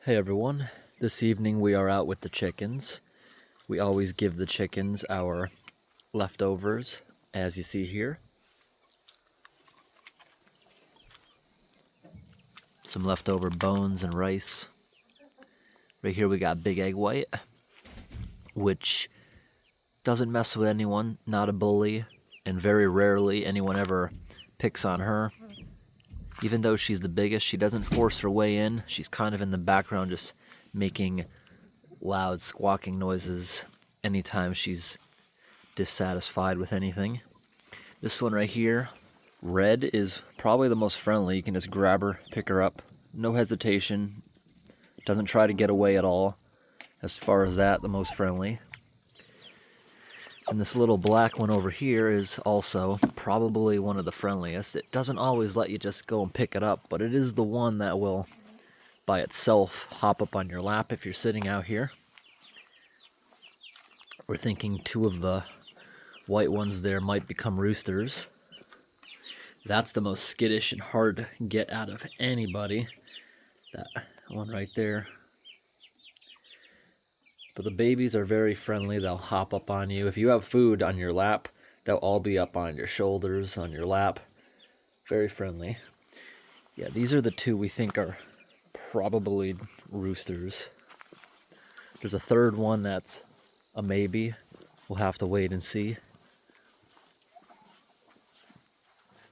Hey everyone, this evening we are out with the chickens. We always give the chickens our leftovers, as you see here. Some leftover bones and rice. Right here we got Big Egg White, which doesn't mess with anyone, not a bully, and very rarely anyone ever picks on her. Even though she's the biggest, she doesn't force her way in. She's kind of in the background just making loud squawking noises anytime she's dissatisfied with anything. This one right here, Red, is probably the most friendly. You can just grab her, pick her up, no hesitation, doesn't try to get away at all. As far as that, the most friendly. And this little black one over here is also probably one of the friendliest. It doesn't always let you just go and pick it up, but it is the one that will by itself hop up on your lap if you're sitting out here. We're thinking two of the white ones there might become roosters. That's the most skittish and hard to get out of anybody. That one right there. But the babies are very friendly. They'll hop up on you. If you have food on your lap, they'll all be up on your shoulders, on your lap. Very friendly. Yeah, these are the two we think are probably roosters. There's a third one that's a maybe. We'll have to wait and see.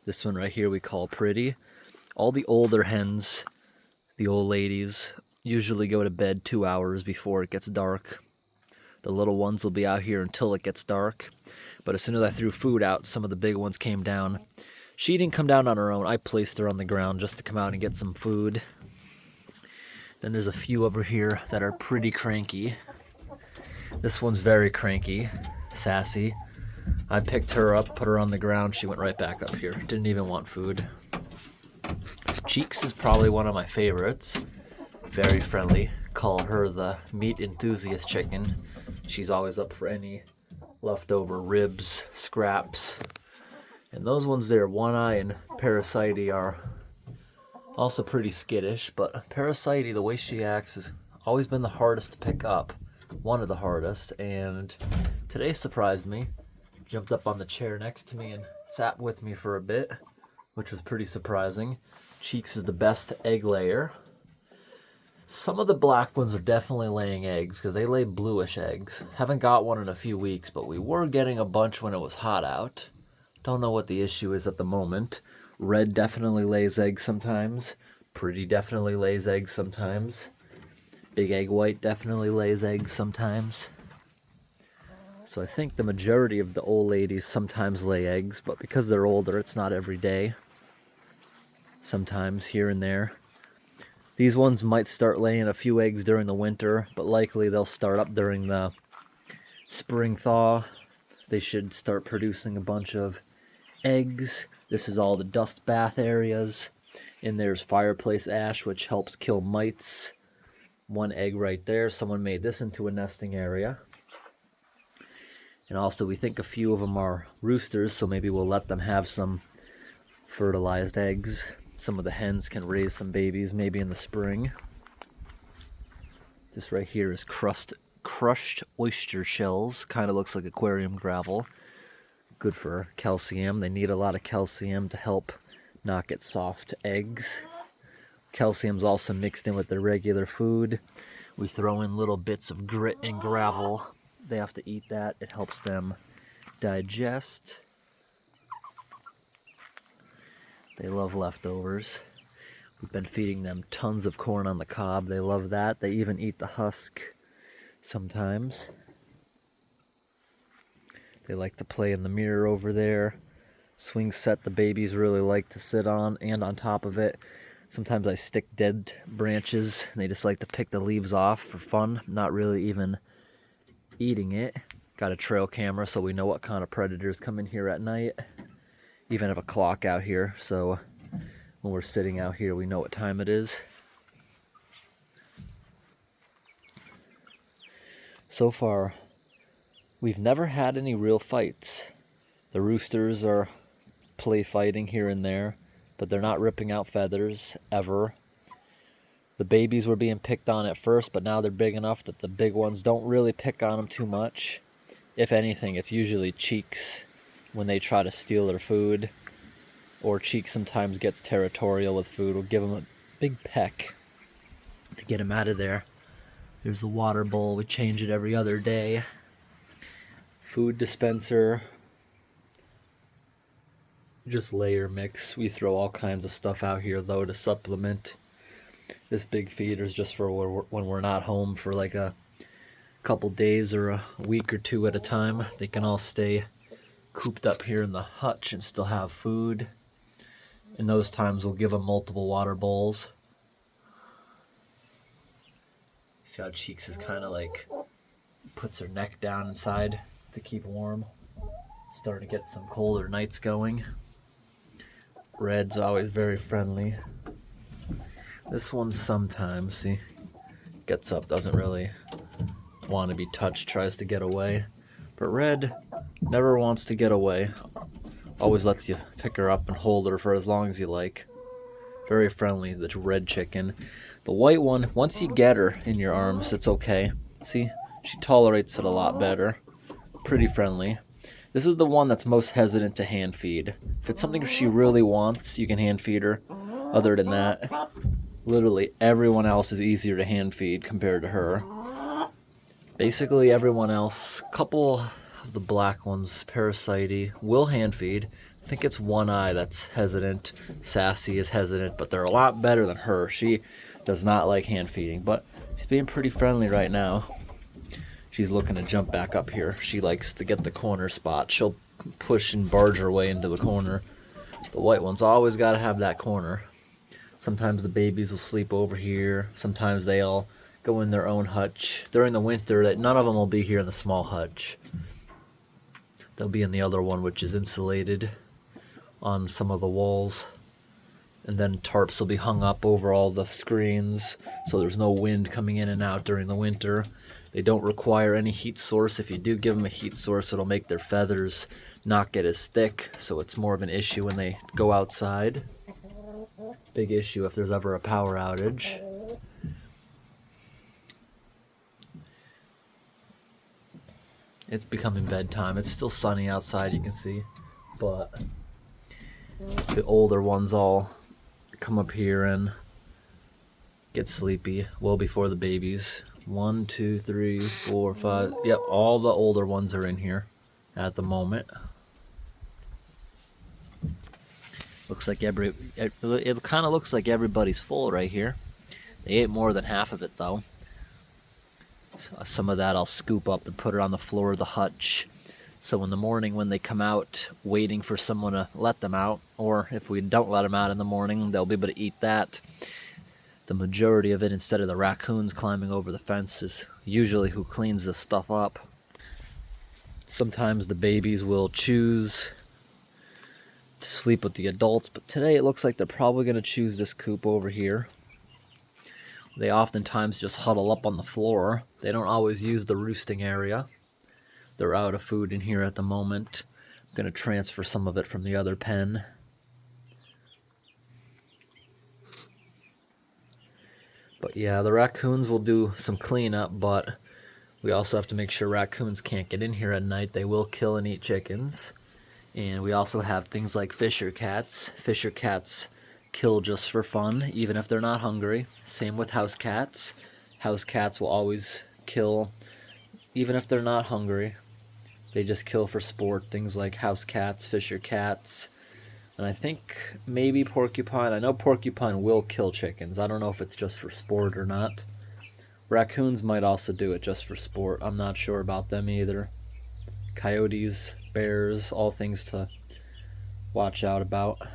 This one right here we call Pretty. All the older hens, the old ladies, usually go to bed 2 hours before it gets dark. The little ones will be out here until it gets dark. But as soon as I threw food out, some of the big ones came down. She didn't come down on her own. I placed her on the ground just to come out and get some food. Then there's a few over here that are pretty cranky. This one's very cranky, sassy. I picked her up, put her on the ground. She went right back up here. Didn't even want food. Cheeks is probably one of my favorites. Very friendly. Call her the meat enthusiast chicken. She's always up for any leftover ribs, scraps. And those ones there, One Eye and Parasite, are also pretty skittish. But Parasite, the way she acts, has always been the hardest to pick up. One of the hardest. And today surprised me. Jumped up on the chair next to me and sat with me for a bit, which was pretty surprising. Cheeks is the best egg layer. Some of the black ones are definitely laying eggs because they lay bluish eggs. Haven't got one in a few weeks, but we were getting a bunch when it was hot out. Don't know what the issue is at the moment. Red definitely lays eggs sometimes. Pretty definitely lays eggs sometimes. Big Egg White definitely lays eggs sometimes. So I think the majority of the old ladies sometimes lay eggs, but because they're older, it's not every day. Sometimes here and there. These ones might start laying a few eggs during the winter, but likely they'll start up during the spring thaw. They should start producing a bunch of eggs. This is all the dust bath areas. And there's fireplace ash, which helps kill mites. One egg right there. Someone made this into a nesting area. And also we think a few of them are roosters, so maybe we'll let them have some fertilized eggs. Some of the hens can raise some babies maybe in the spring. This right here is crushed oyster shells. Kind of looks like aquarium gravel. Good for calcium. They need a lot of calcium to help not get soft eggs. Calcium's also mixed in with their regular food. We throw in little bits of grit and gravel. They have to eat that. It helps them digest. They love leftovers. We've been feeding them tons of corn on the cob. They love that. They even eat the husk sometimes. They like to play in the mirror over there. Swing set the babies really like to sit on and on top of it. Sometimes I stick dead branches and they just like to pick the leaves off for fun, not really even eating it. Got a trail camera so we know what kind of predators come in here at night. Even have a clock out here, so when we're sitting out here, we know what time it is. So far, we've never had any real fights. The roosters are play fighting here and there, but they're not ripping out feathers, ever. The babies were being picked on at first, but now they're big enough that the big ones don't really pick on them too much. If anything, it's usually Cheeks when they try to steal their food. Or Cheeks sometimes gets territorial with food. We'll give him a big peck to get him out of there. There's the water bowl. We change it every other day. Food dispenser. Just layer mix. We throw all kinds of stuff out here though to supplement. This big feeder's just for when we're not home for like a couple days or a week or two at a time. They can all stay cooped up here in the hutch and still have food. In those times, we'll give them multiple water bowls. See how Cheeks is kind of like puts her neck down inside to keep warm. Starting to get some colder nights going. Red's always very friendly. This one sometimes, see, gets up, doesn't really want to be touched, tries to get away. But Red never wants to get away. Always lets you pick her up and hold her for as long as you like. Very friendly, the red chicken. The white one, once you get her in your arms, it's okay. See, she tolerates it a lot better. Pretty friendly. This is the one that's most hesitant to hand feed. If it's something she really wants, you can hand feed her. Other than that, literally everyone else is easier to hand feed compared to her. Basically everyone else, couple of the black ones, Parasite, will hand feed. I think it's One Eye that's hesitant. Sassy is hesitant, but they're a lot better than her. She does not like hand feeding, but she's being pretty friendly right now. She's looking to jump back up here. She likes to get the corner spot. She'll push and barge her way into the corner. The white one's always got to have that corner. Sometimes the babies will sleep over here. Sometimes they'll go in their own hutch. During the winter, none of them will be here in the small hutch. They'll be in the other one, which is insulated on some of the walls. And then tarps will be hung up over all the screens, so there's no wind coming in and out during the winter. They don't require any heat source. If you do give them a heat source, it'll make their feathers not get as thick, so it's more of an issue when they go outside. Big issue if there's ever a power outage. It's becoming bedtime. It's still sunny outside, you can see, but the older ones all come up here and get sleepy well before the babies. 1, 2, 3, 4, 5. Yep, all the older ones are in here at the moment. Looks like it kind of looks like everybody's full right here. They ate more than half of it though. So some of that I'll scoop up and put it on the floor of the hutch. So in the morning when they come out, waiting for someone to let them out, or if we don't let them out in the morning, they'll be able to eat that. The majority of it, instead of the raccoons climbing over the fence, is usually who cleans this stuff up. Sometimes the babies will choose to sleep with the adults, but today it looks like they're probably going to choose this coop over here. They oftentimes just huddle up on the floor. They don't always use the roosting area. They're out of food in here at the moment. I'm going to transfer some of it from the other pen. But yeah, the raccoons will do some cleanup, but we also have to make sure raccoons can't get in here at night. They will kill and eat chickens. And we also have things like fisher cats. Fisher cats kill just for fun, even if they're not hungry. Same with house cats. House cats will always kill, even if they're not hungry. They just kill for sport. Things like house cats, fisher cats, and I think maybe porcupine. I know porcupine will kill chickens. I don't know if it's just for sport or not. Raccoons might also do it just for sport. I'm not sure about them either. Coyotes, bears, all things to watch out about.